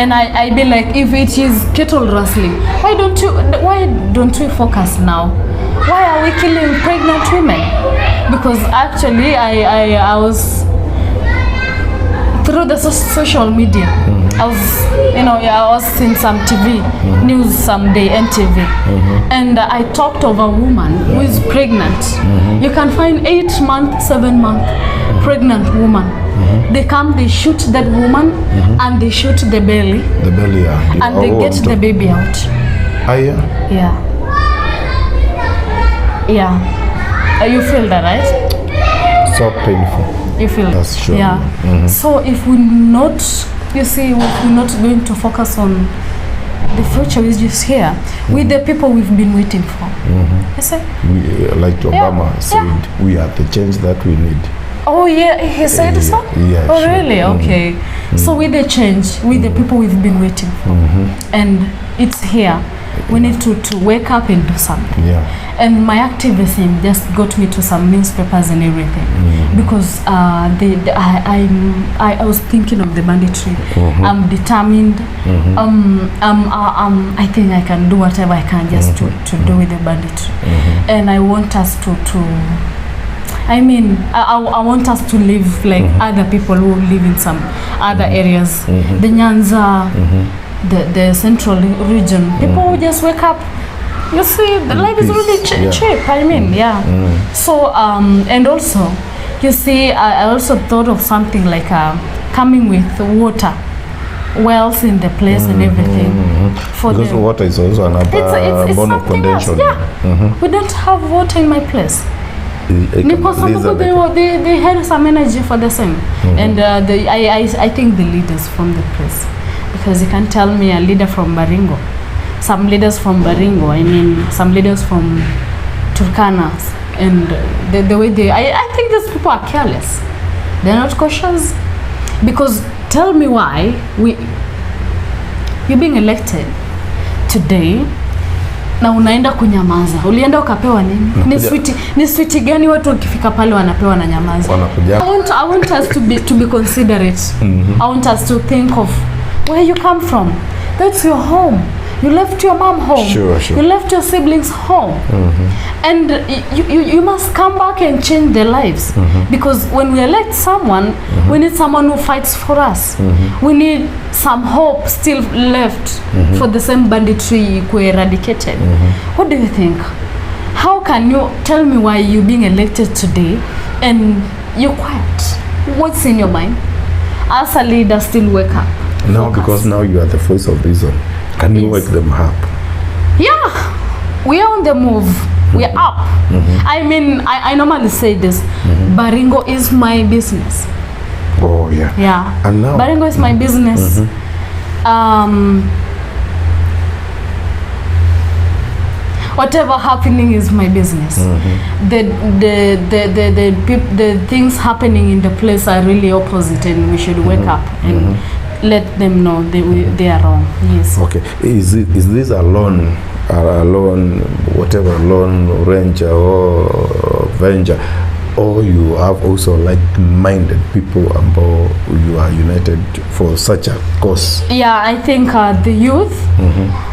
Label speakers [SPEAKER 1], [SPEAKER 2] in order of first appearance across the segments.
[SPEAKER 1] And I be like, if it is cattle rustling, why don't we focus now? Why are we killing pregnant women? Because actually I was through the social media. I was seeing some TV news someday, NTV, and I talked of a woman who is pregnant. You can find 8 month, 7 month pregnant woman. They come, they shoot that woman, and they shoot the belly.
[SPEAKER 2] The belly, yeah.
[SPEAKER 1] And they get the baby out.
[SPEAKER 2] Yeah.
[SPEAKER 1] Yeah. You feel that, right?
[SPEAKER 2] So painful.
[SPEAKER 1] You feel?
[SPEAKER 2] That's true.
[SPEAKER 1] Yeah. So if we're not, if we're not going to focus on the future is just here with the people we've been waiting for. You see?
[SPEAKER 2] Like Obama said, we are the change that we need.
[SPEAKER 1] Oh yeah, he said so?
[SPEAKER 2] Yeah.
[SPEAKER 1] Oh really? Okay. So with the change, with the people we've been waiting for, and it's here. We need to wake up and do something. Yeah. And my activism just got me to some newspapers and everything, because I was thinking of the banditry. I'm determined. I think I can do whatever I can just to do with the banditry. And I want us I want us to live like other people who live in some other areas. The Nyanza, the central region, people who just wake up. You see, the life is really cheap. So, and also, you see, I also thought of something like coming with water, wells in the place and everything.
[SPEAKER 2] Because water is also another bone of contention.
[SPEAKER 1] We don't have water in my place. Because some people they had some energy for the same, and I think the leaders from the place, because you can tell me a leader from Baringo, some leaders from Baringo, some leaders from Turkana, and the way I think these people are careless. They're not cautious. Because tell me why you're being elected today na unaenda kunyamaza. Ulienda ukapewa nini? Ni sweet gani watu wakifika pale wanapewa na nyamaza? I want us to be considerate. I want us to think of where you come from. That's your home. You left your mom home.
[SPEAKER 2] Sure.
[SPEAKER 1] You left your siblings home. And you must come back and change their lives. Because when we elect someone, we need someone who fights for us. We need some hope still left for the same banditry to eradicated. What do you think? How can you tell me why you're being elected today and you're quiet? What's in your mind? As a leader, still wake up.
[SPEAKER 2] No, because now you are the voice of reason. Can you wake them up?
[SPEAKER 1] Yeah, we are on the move. We are up. I normally say this. Baringo is my business.
[SPEAKER 2] Oh yeah.
[SPEAKER 1] Yeah.
[SPEAKER 2] And now
[SPEAKER 1] Baringo is my business. Whatever happening is my business. The things happening in the place are really opposite, and we should wake up and let them know they are wrong. Yes.
[SPEAKER 2] Okay. Is this a loan, whatever loan, ranger or venture, or you have also like-minded people ambao you are united for such a cause?
[SPEAKER 1] Yeah, I think the youth.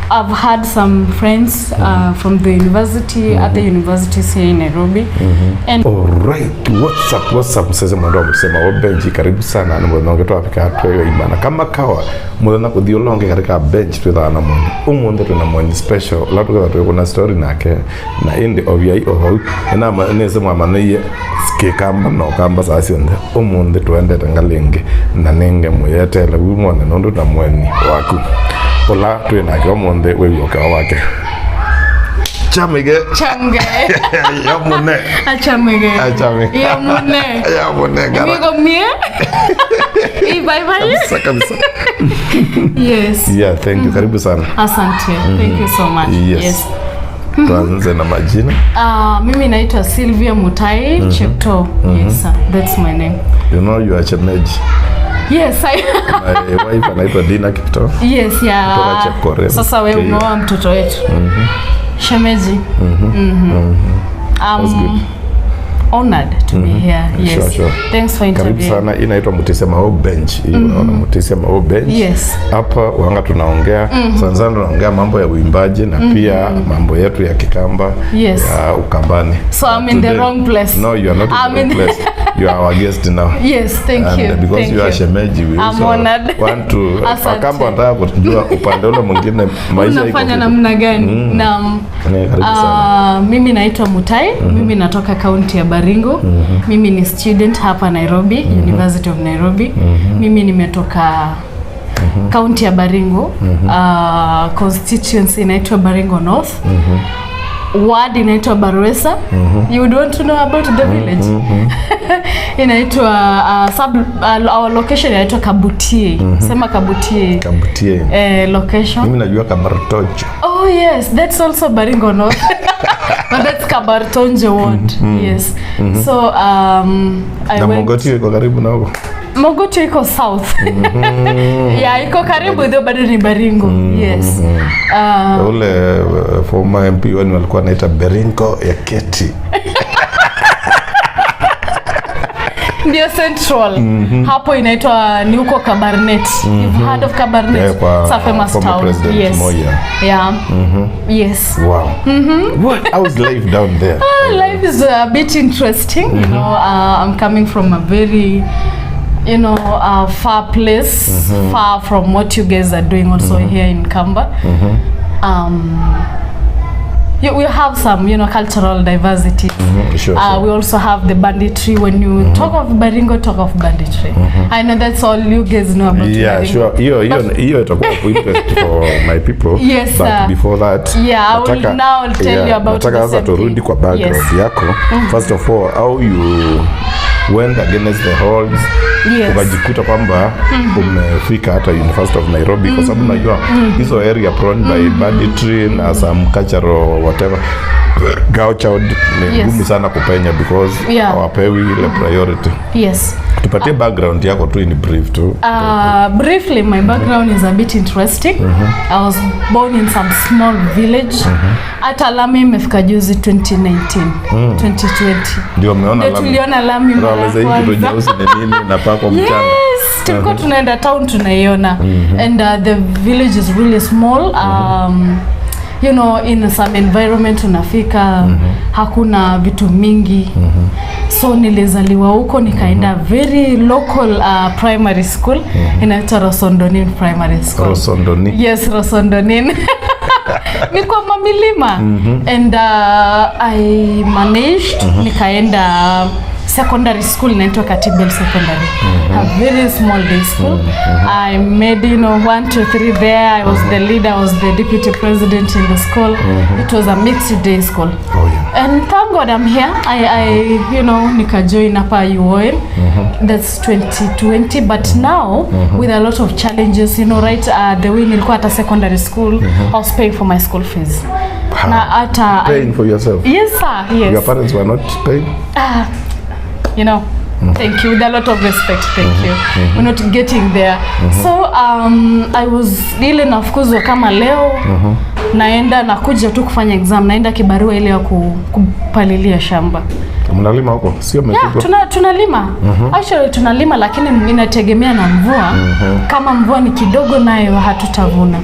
[SPEAKER 1] I've had some friends from the university, at the universities here in Nairobi. And
[SPEAKER 2] alright, what's up sasa mwendo msema wa bench karibu sana na mwendo ngeto afika hapo imana kama kawa mwendo kudhiolonge katika bench tu na mwendo umunde tu na mwendo special latu kwa kuna story nake na indi ovyai oho na nese mwamanaye skekamba no kamba sasa nde umunde tuende tangalenge na nenge moyete la umone nondo na mweni waku ola tuena kwa monde wewe wake Chamege. Yamune.
[SPEAKER 1] Achamege. Yamune. Amigo mie. Bye.
[SPEAKER 2] Kabisa.
[SPEAKER 1] Yes.
[SPEAKER 2] Yeah, thank you. Karibu sana.
[SPEAKER 1] Asante. Thank you so much.
[SPEAKER 2] Yes. Tuanze na majina.
[SPEAKER 1] Mimi naitwa Silviah Mutai Jeptoo. Yes, that's my name.
[SPEAKER 2] You know you are Chemeji.
[SPEAKER 1] Yes,
[SPEAKER 2] my wife anaitwa Dina Jeptoo.
[SPEAKER 1] Yes, yeah. Sasa wewe unaoa mtoto wetu. Shemeji.
[SPEAKER 2] That's good.
[SPEAKER 1] honored to be here. Yes.
[SPEAKER 2] Sure.
[SPEAKER 1] Thanks for interviewing.
[SPEAKER 2] Karibu sana. Inaitwa Mutai Bench. Unaona Mutai Bench.
[SPEAKER 1] Yes.
[SPEAKER 2] Hapa wanga tunaongea sana tunaongea mambo ya uimbaji na pia mambo yetu ya Kikamba.
[SPEAKER 1] Yes.
[SPEAKER 2] Ya Ukambani.
[SPEAKER 1] So I'm in the wrong place.
[SPEAKER 2] No, you are not in the wrong place. You are our guest now.
[SPEAKER 1] Yes, thank you.
[SPEAKER 2] Because
[SPEAKER 1] thank
[SPEAKER 2] you are shemeji, we
[SPEAKER 1] I'm honored.
[SPEAKER 2] Want to Wakamba wanataka kujua upande ule mwingine maisha iko
[SPEAKER 1] unafanya namna gani. Mimi naitwa Mutai. Mimi natoka kaunti ya Baringo. Mimi ni student hapa Nairobi, University of Nairobi. Mimi nimetoka kaunti ya Baringo. Constituency inaitwa Baringo North. Ward inaitwa Barwesa. You would want to know about the village. Inaitwa our location inaitwa Kabutie. Sema Kabutie.
[SPEAKER 2] Kabutie.
[SPEAKER 1] Location.
[SPEAKER 2] Mimi najua Kabartonjo.
[SPEAKER 1] Oh yes, that's also Baringo North. But that's Kabartonjo ward. Yes. So
[SPEAKER 2] na Mogotio iko karibu na huko.
[SPEAKER 1] Mogotio iko south. Yeah, iko karibu ndio bado ni Baringo. Yes.
[SPEAKER 2] Ule former MP walikuwa naita Baringo ya Keti.
[SPEAKER 1] Ndio Central. Hapo inaitwa ni huko Kabarnet. You've heard of Kabarnet?
[SPEAKER 2] Yeah,
[SPEAKER 1] it's a famous town. Yes.
[SPEAKER 2] Moya.
[SPEAKER 1] Yeah. Yes.
[SPEAKER 2] Wow. How's life down there?
[SPEAKER 1] Life is a bit interesting. You know, I'm coming from a very far place, far from what you guys are doing also here in Kamba. We have some, cultural diversity.
[SPEAKER 2] Sure.
[SPEAKER 1] We also have the banditry. When you talk of Baringo, talk of banditry. I know that's all you guys know about
[SPEAKER 2] Baringo.
[SPEAKER 1] Sure.
[SPEAKER 2] You're talking of interest for my people.
[SPEAKER 1] Yes,
[SPEAKER 2] but before that,
[SPEAKER 1] I will now tell you about the
[SPEAKER 2] sasa turudi kwa background yako. First of all, how you went against the odds. Ukajikuta kwamba umefika hata University of Nairobi kwa sababu najua hizo area prone by banditry na some cultural whatever. Girl child ni ngumu sana kupenya because hawapewi ile priority.
[SPEAKER 1] Yes.
[SPEAKER 2] Tupatie background yako tu in brief tu.
[SPEAKER 1] Briefly, my background is a bit interesting. I was born in some small village. Hata Lami imefika juzi 2019, 2020.
[SPEAKER 2] Ndio umeona Lami.
[SPEAKER 1] Tuliona Lami mara kwanza.
[SPEAKER 2] Jeusi ni nini na pako mchanga.
[SPEAKER 1] Yes, tulikuwa tunaenda town tunaiona. And the village is really small. In some environment unafika hakuna vitu mingi. So nilizaliwa huko nikaenda very local primary school inaitwa Rosondonin Primary School.
[SPEAKER 2] Rosondonin.
[SPEAKER 1] Yes, Rosondonin. Niko mamilima. And I managed nikaenda secondary school inaitwa Katibel Secondary. A very small day school. I made 1, 2, 3 there. I was the leader, I was the deputy president in the school. It was a mixed day school. And thank God I'm here. I nika join hapa UoN. That's 2020, but now with a lot of challenges, the way nilikuwa at a secondary school, I was paying for my school fees.
[SPEAKER 2] Paying for yourself?
[SPEAKER 1] Yes, sir. Yes.
[SPEAKER 2] Your parents were not paying?
[SPEAKER 1] Thank you, with a lot of respect, thank you. We're not getting there. So I was ile nafukuzwa kama leo naenda nakuja tu kufanya exam, naenda kibarua ile ya kupalilia shamba.
[SPEAKER 2] Mnalima huko? Sio mmepiga?
[SPEAKER 1] Tunalima. Actually tunalima lakini inategemea na mvua. Kama mvua ni kidogo nayo hatutavuna.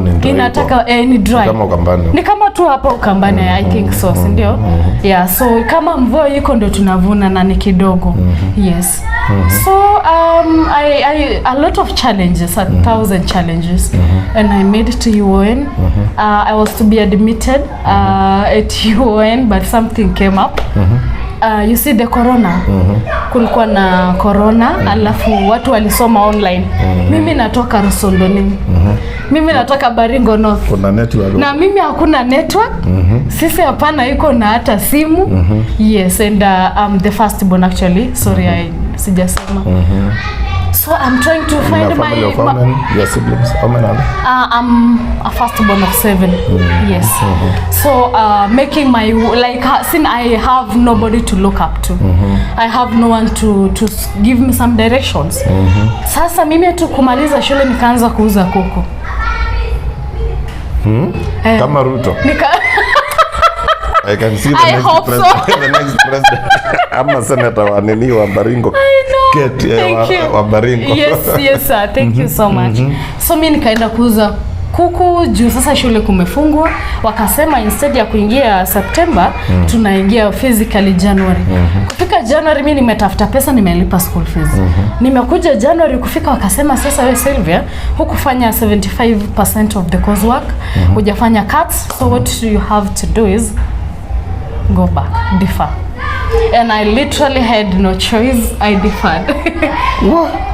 [SPEAKER 2] Ni dry.
[SPEAKER 1] Inataka ni dry.
[SPEAKER 2] Kama Ukambani.
[SPEAKER 1] Ni kama tu hapa Ukambani, I think so, ndio? Yeah, so kama mvua iko ndio tunavuna na ni kidogo. Yes. So a lot of challenges, 1,000 challenges. And I made it to UoN. I was to be admitted at UoN, but something came up. You see the corona. Kulikuwa na corona, alafu watu walisoma online. Mimi natoka Rosondonin. Mimi natoka Baringo North.
[SPEAKER 2] Kuna network.
[SPEAKER 1] Na mimi hakuna network. Sisi hapana iko na hata simu. Yes, and I'm the first born actually. Sorry, sijasema. So I'm trying to find
[SPEAKER 2] your siblings. How many are there?
[SPEAKER 1] I'm a firstborn of 7. Yes. So making my since I have nobody to look up to, I have no one to give me some directions. Sasa mimi tu kumaliza shule nikaanza kuuza kuku.
[SPEAKER 2] Kama Ruto. I can see
[SPEAKER 1] I hope so.
[SPEAKER 2] The next president. Ama senator wa nini wa Baringo.
[SPEAKER 1] I know.
[SPEAKER 2] Kate wa Baringo.
[SPEAKER 1] Yes sir. Thank you so much. So mimi nikaenda kuuza kuku juu sasa shule kumefungwa, wakasema instead ya kuingia September tunaingia physically January. Kufika January mimi nimetafuta pesa, nimelipa school fees. Nimekuja January kufika, wakasema sasa wewe Silvia hukufanya 75% of the coursework, hujafanya cuts, so what you have to do is go back, defer. And I literally had no choice, I deferred.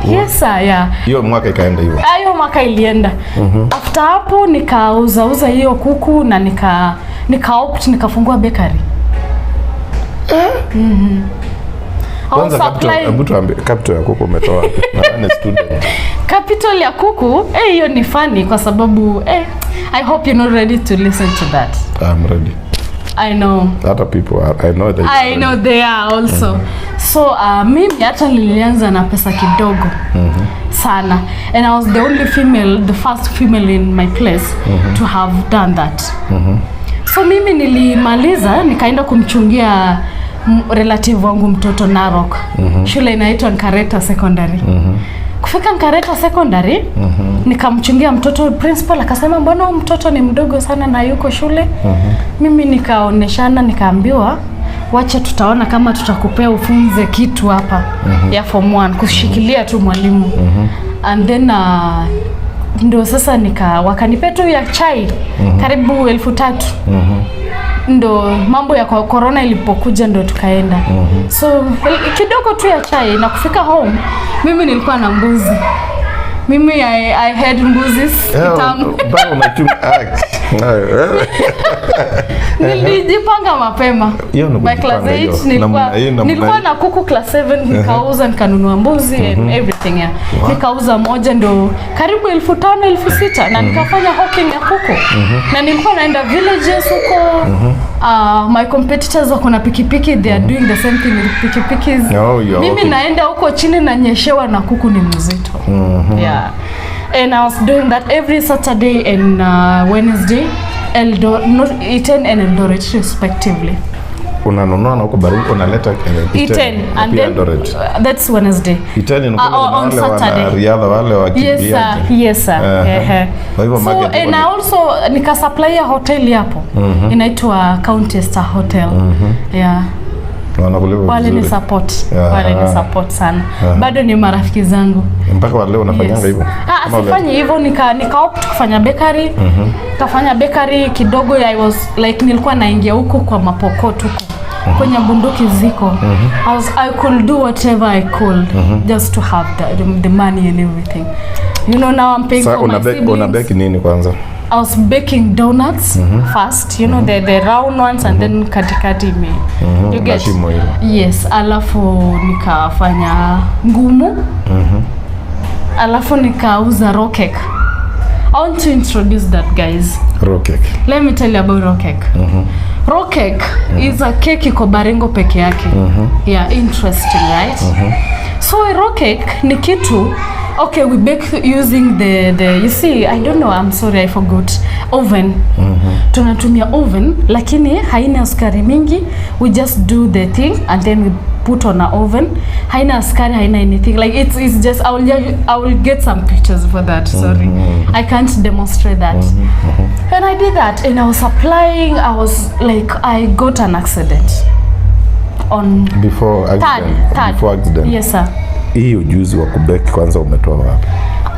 [SPEAKER 1] Yes sir, yeah.
[SPEAKER 2] Hiyo mwaka ikaenda hivyo.
[SPEAKER 1] Hiyo mwaka ilienda. After hapo nikauza hiyo kuku na nika nikafungua bakery.
[SPEAKER 2] Kwanza capital ya kuku umetoa wapi? Na student. Capital
[SPEAKER 1] ya kuku, hiyo ni funny kwa sababu I hope you're not ready to listen to that.
[SPEAKER 2] I'm ready.
[SPEAKER 1] I know.
[SPEAKER 2] Other people are, I know
[SPEAKER 1] they are also. So mimi hata nilianza na pesa kidogo sana, and I was the only female, the first female in my place to have done that. So mimi nilimaliza nikaenda kumchungia relative wangu mtoto Narok. Shule inaitwa Nkareta Secondary. Kufika Nkareta Secondary, nikamchungia mtoto, principal akasema mbona mtoto ni mdogo sana na yuko shule. Mimi nikaoneshana, nikaambiwa wacha tutaona kama tutakupea ufunze kitu hapa ya form 1 kushikilia tu mwalimu. And then ndio sasa wakanipea tu ya chai karibu 3,000. Ndo mambo ya corona ilipokuja ndo tukaenda. So kidogo tu ya chai, na kufika home mimi nilikuwa na mbuzi. Mimi I had mbuzi tamu.
[SPEAKER 2] Bado unachunga
[SPEAKER 1] nilijipanga mapema. By class 8 nilikuwa na kuku class 7, nikauza nikanunua mbuzi and everything ya. Nikauza moja ndo karibu 5,000 6,000 na nikafanya hawking ya kuku. Na nilikuwa naenda villages huko. My competitors wako na pikipiki, they are doing the same thing with pikipikis. Mimi naenda huko chini na nyeshewa na kuku ni mzito. Yeah. And I was doing that every Saturday and Wednesday, Iten and Eldoret respectively.
[SPEAKER 2] Unanunua na huko Baringo unaleta
[SPEAKER 1] Iten and then that's Wednesday.
[SPEAKER 2] Iten on Saturday. Riadha wale wakimbia.
[SPEAKER 1] Yes sir. So and I also nika supply a hotel hapo. Inaitwa County Star Hotel. Yeah. Wale ni support. Wale ni support sana. Bado ni marafiki zangu.
[SPEAKER 2] Mpaka leo unafanyanga hivyo?
[SPEAKER 1] Sifanyi hivyo, nika opt kufanya bakery. Kafanya bakery kidogo. I was like nilikuwa naingia huko kwa mapokoto huko. Kwenye bunduki ziko. I could do whatever I could just to have the money and everything. You know, now I'm paying for my siblings.
[SPEAKER 2] Una bake nini kwanza?
[SPEAKER 1] I was baking donuts first, you know, the round ones, and then katikati me. You get? Yes, alafu nikafanya ngumu. Alafu nikauza raw cake. I want to introduce that, guys.
[SPEAKER 2] Raw cake.
[SPEAKER 1] Let me tell you about raw cake. Raw cake is a cake iko Baringo peke yake. Yeah, interesting, right? So raw cake ni kitu. Okay, we bake using the you see, I don't know, I'm sorry, I forgot. Oven. Tunatumia oven, lakini haina sukari mingi. We just do the thing and then we put on a oven. Haina sukari, haina anything. Like it's just I will get some pictures for that. Sorry, I can't demonstrate that. And I did that, and I was applying. I was like, I got an accident. On
[SPEAKER 2] before accident. Before accident.
[SPEAKER 1] Yes sir.
[SPEAKER 2] Hii ujuzi wa kubake kwanza umetoa wapi?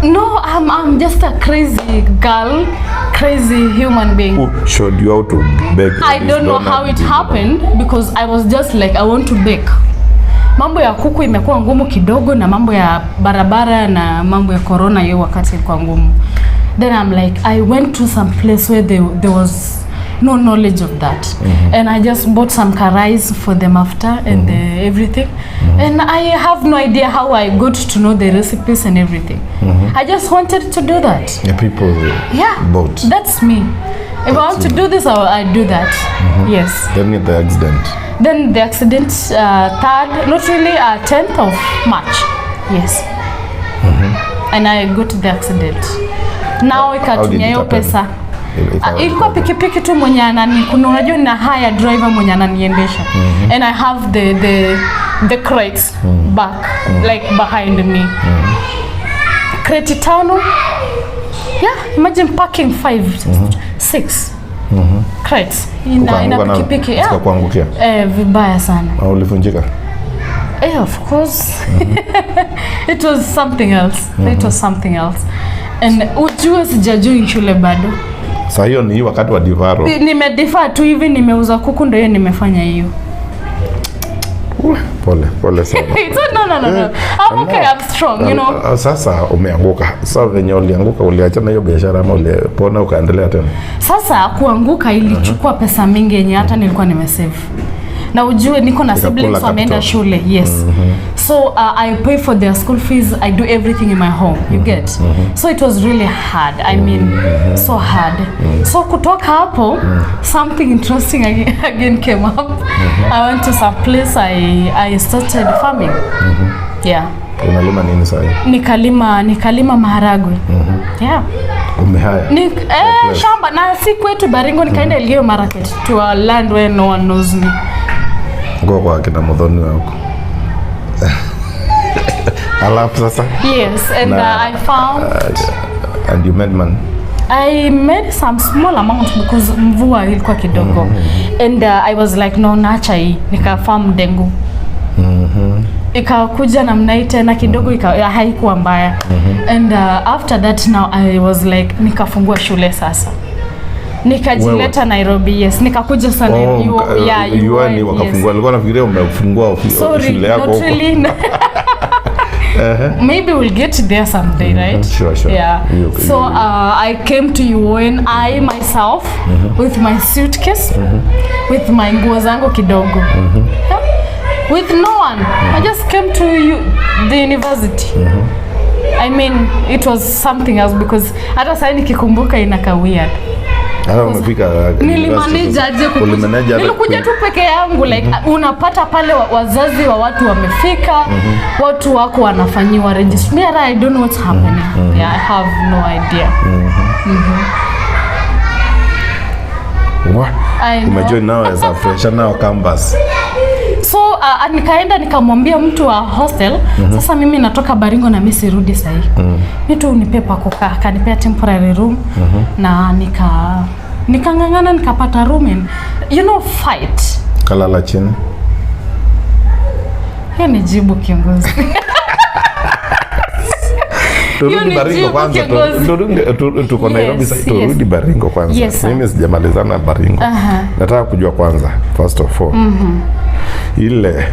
[SPEAKER 1] No, I'm just a crazy girl, crazy human being.
[SPEAKER 2] Who showed you how to bake?
[SPEAKER 1] I don't know how it happened because I was just like I want to bake. Mambo ya kuku imekuwa ngumu kidogo, na mambo ya barabara na mambo ya corona hiyo wakati ilikuwa ngumu. Then I'm like I went to some place where there was no knowledge of that. And I just bought some karais for them after and everything. And I have no idea how I got to know the recipes and everything. I just wanted to do that.
[SPEAKER 2] Yeah, people bought.
[SPEAKER 1] That's me. If I want to do this, I do that. Yes.
[SPEAKER 2] Then the accident.
[SPEAKER 1] Then the accident, 10th of March. Yes. And I got the accident. Now I can't pesa. Ilikuwa pikipiki tu mwenye kuna unajua na hire driver mwenye ananiendesha. And I have the crates back like behind me. Crate tano. Yeah, imagine parking 5 6 crates ina pikipiki.
[SPEAKER 2] Kuangukia.
[SPEAKER 1] Vibaya sana.
[SPEAKER 2] Au ulivunjika?
[SPEAKER 1] Of course. It was something else. It was something else. And ujue sijajui shule bado.
[SPEAKER 2] Sasa hiyo ni wakati wa divaro.
[SPEAKER 1] Nimedefer tu hivi, nimeuza kuku ndio nimefanya hiyo.
[SPEAKER 2] Pole sana.
[SPEAKER 1] No. I'm okay, I'm strong, you know.
[SPEAKER 2] Sasa umeanguka. Sasa venye ulianguka uliachana hiyo biashara ama ulipona ukaendelea tena?
[SPEAKER 1] Sasa kuanguka ilichukua pesa mingi yenye hata nilikuwa nimesave. Na ujue niko na siblings wameenda shule. Yes. So I pay for their school fees. I do everything in my home. You get. So it was really hard. I mean, so hard. So kutoka hapo, something interesting again came up. I went to some place. I started farming. Yeah.
[SPEAKER 2] Unalima nini sasa?
[SPEAKER 1] Nikalima maharagwe. Yeah.
[SPEAKER 2] Umehaya?
[SPEAKER 1] Shamba na si kwetu Baringo, nikaenda Elgeyo Market to a land where no one knows me.
[SPEAKER 2] Kwa kina Modhoni wako. Alafu sasa?
[SPEAKER 1] Yes, and I found
[SPEAKER 2] and you made money?
[SPEAKER 1] I made some small amount because mvua ilikuwa kidogo. And I was like no, naacha hii nikafarm dengu. Ikakuja namna hii tena kidogo haikuwa mbaya. And after that now I was like nikafungua shule sasa. Nikajileta Nairobi. Yes, nikakuja sana
[SPEAKER 2] UoN wakafungua. Alikuwa nafikiria umefungua shule yako.
[SPEAKER 1] Not really. Maybe we'll get there someday, right?
[SPEAKER 2] Sure.
[SPEAKER 1] Yeah. So I came to UoN, I myself, with my suitcase, with my nguo zangu kidogo. With no one. I just came to the university. I mean, it was something else because hata sasa nikikumbuka inaka weird.
[SPEAKER 2] Hata umefika
[SPEAKER 1] nilimanage aje nilikuja tu peke yangu like unapata pale wazazi wa watu wamefika, watu wako wanafanyiwa register. Me I don't know what's happening. Yeah, I have no idea.
[SPEAKER 2] What? Imagine now as a fresher now campus.
[SPEAKER 1] So nikaenda nikamwambia mtu wa hostel, sasa mimi natoka Baringo na mimi sirudi sasa hivi. Mimi tu unipe pa kukaa, kanipea temporary room na nikangangana nikapata room and fight.
[SPEAKER 2] Kalala chini.
[SPEAKER 1] Hiyo ni jibu kiongozi.
[SPEAKER 2] Turudi Baringo kwanza. Tuko Nairobi sasa, turudi Baringo kwanza. Mimi sijamalizana Baringo. Nataka kujua kwanza first of all. Ile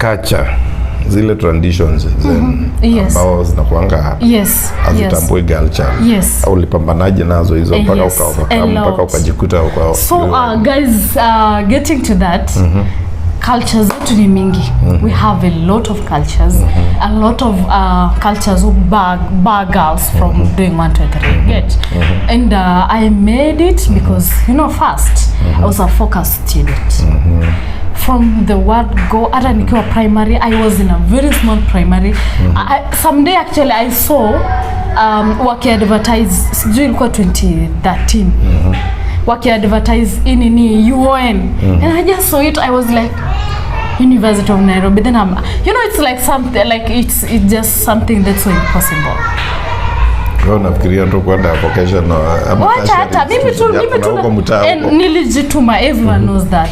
[SPEAKER 2] culture, zile traditions ambao zinakuanga hazitambui culture. Au ulipambanaje nazo hizo mpaka ukajikuta uko.
[SPEAKER 1] So guys, getting to that, cultures zetu ni mingi. We have a lot of cultures. A lot of cultures who bar girls from doing 1, 2, 3. Get. And I made it because first I was a focused student. From the word go, hata nikiwa primary, I was in a very small primary. Someday actually I saw waki-advertise, sijui ilikuwa 2013. Waki-advertise in UoN. And I just saw it, I was like, University of Nairobi. Then it's like something, like it's just something that's so impossible.
[SPEAKER 2] Nafikiria tu kwenda vocation
[SPEAKER 1] wacha hata mimi tu nilijituma. Everyone knows that.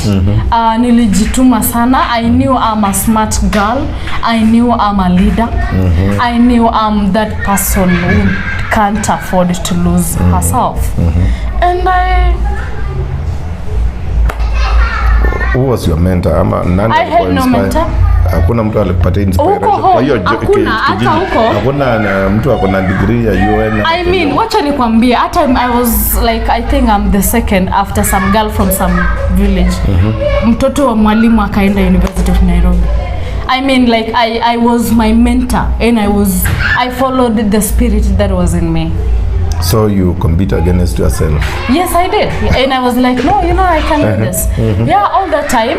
[SPEAKER 1] Nilijituma sana. I knew I'm a smart girl. I knew I'm a leader. I knew I'm that person who can't afford to lose herself. And
[SPEAKER 2] who was your mentor?
[SPEAKER 1] I had no mentor.
[SPEAKER 2] Hakuna mtu alikupatia inspiration.
[SPEAKER 1] Kwa hiyo hakuna
[SPEAKER 2] mtu akona degree ya UoN.
[SPEAKER 1] I mean, wacha nikwambie, hata I was like, I think I'm the second after some girl from some village. Mtoto wa mwalimu akaenda University of Nairobi. I mean, like I was my mentor and I followed the spirit that was in me.
[SPEAKER 2] So you compete against yourself?
[SPEAKER 1] Yes, I did. And I was like, no, I can do this. Yeah, all the time.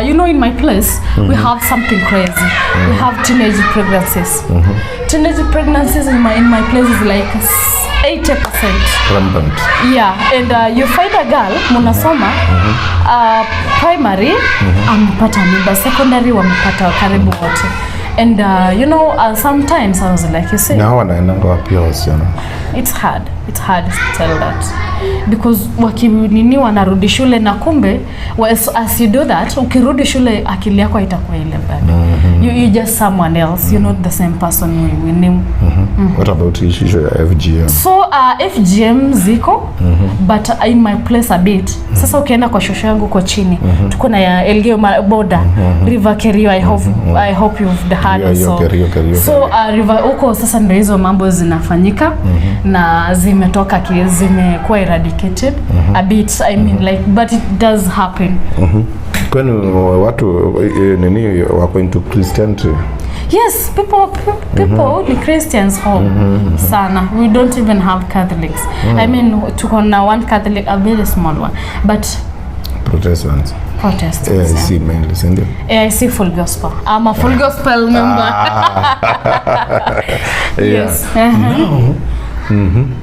[SPEAKER 1] In my place, we have something crazy. We have teenage pregnancies. Teenage pregnancies in my place is like 80%.
[SPEAKER 2] Rampant.
[SPEAKER 1] Yeah, and you find a girl munasoma primary amepata mimba, secondary wamepata karibu wote. And you know, sometimes I was like, you say,
[SPEAKER 2] now wanaenda wapi wasichana?
[SPEAKER 1] It's hard to tell that, because wakinini wanarudi shule na kumbe as you do that, ukirudi shule akili yako itakuwa ile bado. You just someone else, you're not the same person we knew.
[SPEAKER 2] What about issue ya FGM?
[SPEAKER 1] So FGM ziko, but in my place a bit. Sasa ukienda kwa shosho yangu kwa chini, tuko na ya Elgeyo border, River Kerio, I hope you've heard also. So river uko sasa ndio hizo mambo zinafanyika na zimetoka zimekuwa eradicated a bit, I mean like, but it does happen.
[SPEAKER 2] Kwani watu nini wako into Christianity?
[SPEAKER 1] Yes, people ni Christians home sana. We don't even have Catholics. I mean, tuko na one Catholic, a very small one, but
[SPEAKER 2] Protestants.
[SPEAKER 1] AIC
[SPEAKER 2] mainly, sindio?
[SPEAKER 1] AIC full gospel. I'm a full gospel member. Yes.
[SPEAKER 2] Now,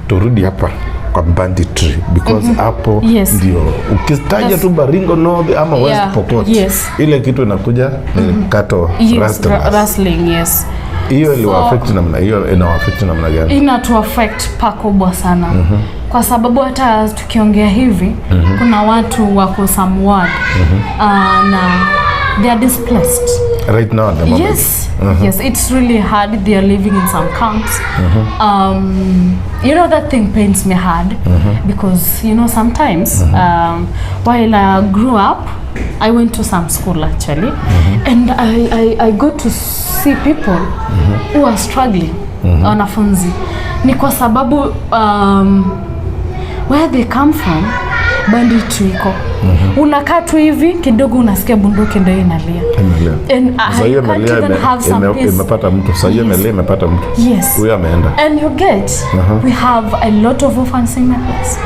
[SPEAKER 2] turudi hapa kwa banditry, because hapo ndio ukitaja tu Baringo North ama West Pokot, ile kitu inakuja ni kato
[SPEAKER 1] rustling. Yes.
[SPEAKER 2] Hiyo iliwaffect namna hiyo, inawaffect namna gani?
[SPEAKER 1] Inatu affect pakubwa sana. Kwa sababu hata tukiongea hivi kuna watu wako somewhat na they are displaced
[SPEAKER 2] right now at the moment.
[SPEAKER 1] Yes, it's really hard. They are living in some camps. You know, that thing pains me hard because, you know, sometimes while I grew up, I went to some school actually, and I got to see people who are struggling. Wanafunzi ni kwa sababu where they come from, banditry iko. Unakaa tu hivi kidogo unasikia bunduki ndio inalia. And I can't even have some peace.
[SPEAKER 2] Imepata mtu. Sasa hiyo imelia imepata mtu. Huyo ameenda.
[SPEAKER 1] And you get, we have a lot of orphans in my place.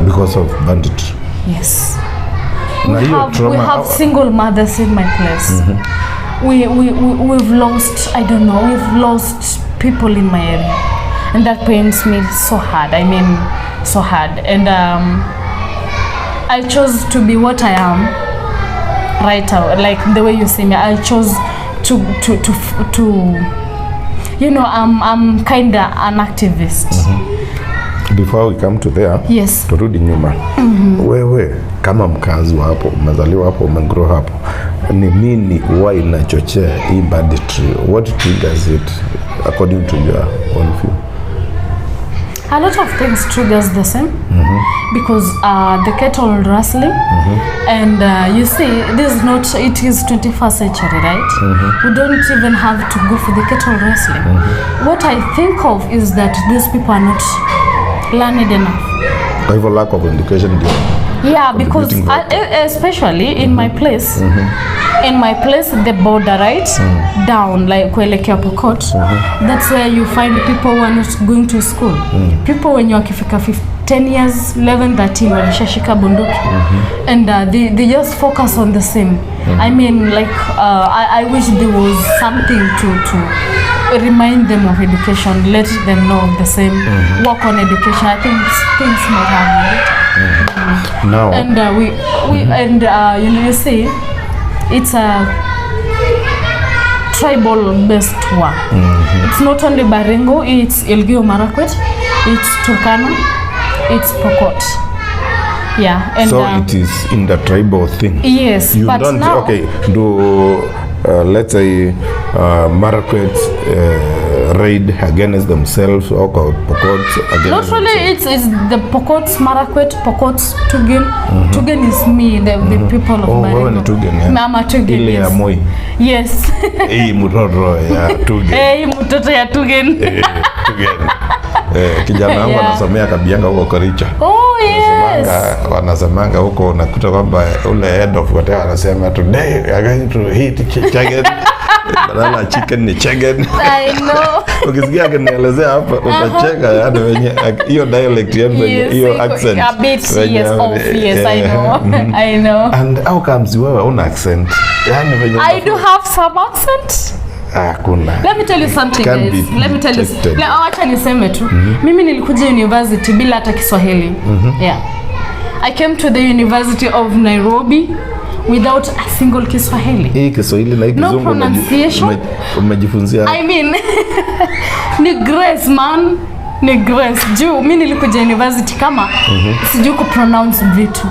[SPEAKER 2] Because of banditry.
[SPEAKER 1] Yes. We have single mothers in my place. We've lost, I don't know, we've lost people in my area. And that pains me so hard. I mean, so hard. And I chose to be what I am right now, like the way you see me. I chose to you know, I'm kinda an activist.
[SPEAKER 2] Before we come to there, turudi nyuma. Wewe kama mkazi wa hapo, umezaliwa hapo, umegrow hapo, ni nini huwa inachochea hii banditry? What triggers it according to your own view?
[SPEAKER 1] A lot of things triggers the same, because the cattle rustling, and you see, this is not, it is 21st century, right? We don't even have to go for the cattle rustling. What I think of is that these people are not learned enough.
[SPEAKER 2] By the lack of education.
[SPEAKER 1] Yeah, because especially in my place, the border, right, down like kuelekea Pokot, that's where you find people who are not going to school. People when you wakifika 10 years, 11, 13 walishashika bunduki, and they just focus on the same. I mean, like I wish there was something to remind them of education, let them know the same, work on education. I think things might happen.
[SPEAKER 2] Now,
[SPEAKER 1] and and you know, you see, it's a tribal based war. It's not only Baringo, it's Elgeyo Marakwet, it's Turkana, it's Pokot. Yeah, and
[SPEAKER 2] so it is in the tribal thing.
[SPEAKER 1] Yes,
[SPEAKER 2] you
[SPEAKER 1] but
[SPEAKER 2] don't
[SPEAKER 1] now,
[SPEAKER 2] do let's say Marakwet raid against themselves or Pokot against
[SPEAKER 1] not really themselves. It's the Pokot, Marakwet, Pokot, Tugen. Tugen is me, the people of Baringo.
[SPEAKER 2] Tugen,
[SPEAKER 1] Mama Tugen.
[SPEAKER 2] Ile ya Moi.
[SPEAKER 1] Yes.
[SPEAKER 2] Mtoto ya Tugen.
[SPEAKER 1] Mtoto ya Tugen.
[SPEAKER 2] Tugen. Kijana wangu anasomea Kabianga huko Karicha.
[SPEAKER 1] Yes.
[SPEAKER 2] Wanasemanga huko unakuta kwamba ule head of whatever anasema today we are going to hit chicken. Badala chicken ni chicken.
[SPEAKER 1] I know.
[SPEAKER 2] Ukisikia akinielezea hapa utacheka, yani wenye hiyo dialect yenu, hiyo accent.
[SPEAKER 1] A bit yes, I know. I know.
[SPEAKER 2] And how comes wewe una accent? Yani wenye
[SPEAKER 1] I do have some accent.
[SPEAKER 2] Hakuna.
[SPEAKER 1] Let me tell you something, guys. Let me tell you. Acha niseme tu. Mimi nilikuja university bila hata Kiswahili. Yeah. I came to the University of Nairobi without a single Kiswahili.
[SPEAKER 2] Kiswahili na Kizungu.
[SPEAKER 1] No pronunciation.
[SPEAKER 2] Umejifunzia.
[SPEAKER 1] I mean, ni grace, man. Ni grace. Juu mimi nilikuja university kama sijui ku pronounce vitu.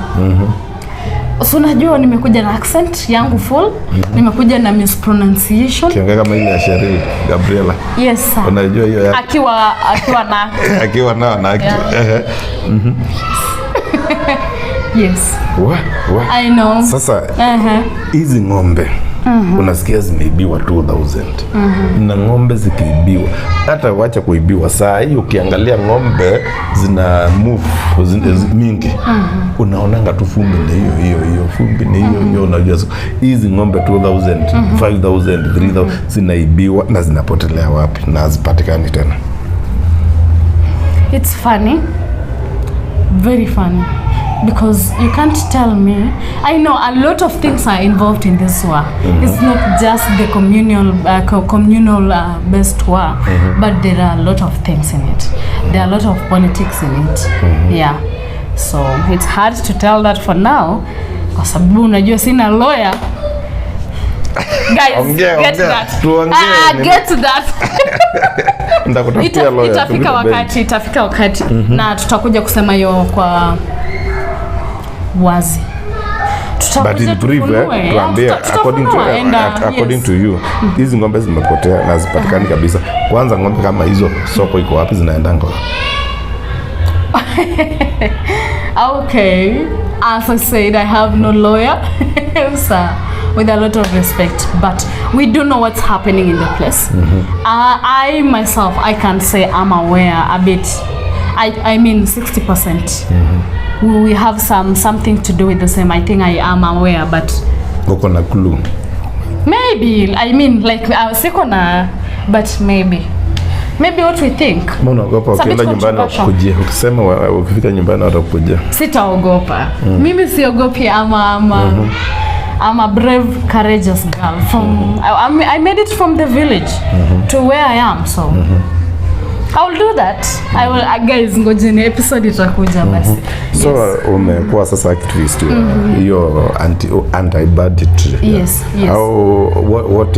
[SPEAKER 1] So unajua nimekuja na accent yangu full, nimekuja na mispronunciation.
[SPEAKER 2] Kiongea kama ile ya Sheryl Gabriela.
[SPEAKER 1] Yes sir.
[SPEAKER 2] Unajua hiyo ya
[SPEAKER 1] akiwa na
[SPEAKER 2] akiwa na
[SPEAKER 1] Yes.
[SPEAKER 2] What?
[SPEAKER 1] I know.
[SPEAKER 2] Sasa hizi ng'ombe unasikia zimeibiwa 2000. Na ng'ombe zikiibiwa, hata wacha kuibiwa, saa hii ukiangalia ng'ombe zina move mingi. Unaonanga tu fumbi ni hiyo fumbi ni hiyo unajua hizi ng'ombe 2000, 5000, 3000 zinaibiwa na zinapotelea wapi na hazipatikani tena.
[SPEAKER 1] It's funny. Very funny. Because you can't tell me. I know a lot of things are involved in this war. It's not just the communal based war, but there are a lot of things in it. There are a lot of politics in it. Yeah. So it's hard to tell that for now. Kwa sababu unajua sina lawyer. Guys, get to that. Get to that. Itafika wakati na tutakuja kusema hiyo kwa wazi.
[SPEAKER 2] But in brief, tuambie according to you, hizi ng'ombe zimepotea na zipatikani kabisa. Kwanza ng'ombe kama hizo soko iko wapi, zinaenda ngapi?
[SPEAKER 1] Okay, as I said, I have no lawyer. So, with a lot of respect, but we do know what's happening in the place. I myself, I can say I'm aware a bit. I mean 60%. We have something to do with the same. I think I am aware, but
[SPEAKER 2] uko na clue?
[SPEAKER 1] Maybe, I mean like siko na, but maybe what we think.
[SPEAKER 2] Mbona unaogopa ukienda nyumbani wakuje? Ukisema ukifika nyumbani watakuja.
[SPEAKER 1] Sitaogopa. Mimi siogopi. I'm a brave, courageous girl. I made it from the village to where I am, so I'll do that. I will, guys, ngojeni episode itakuja basi.
[SPEAKER 2] So umekuwa sasa activist hiyo anti-banditry.
[SPEAKER 1] Yes.
[SPEAKER 2] What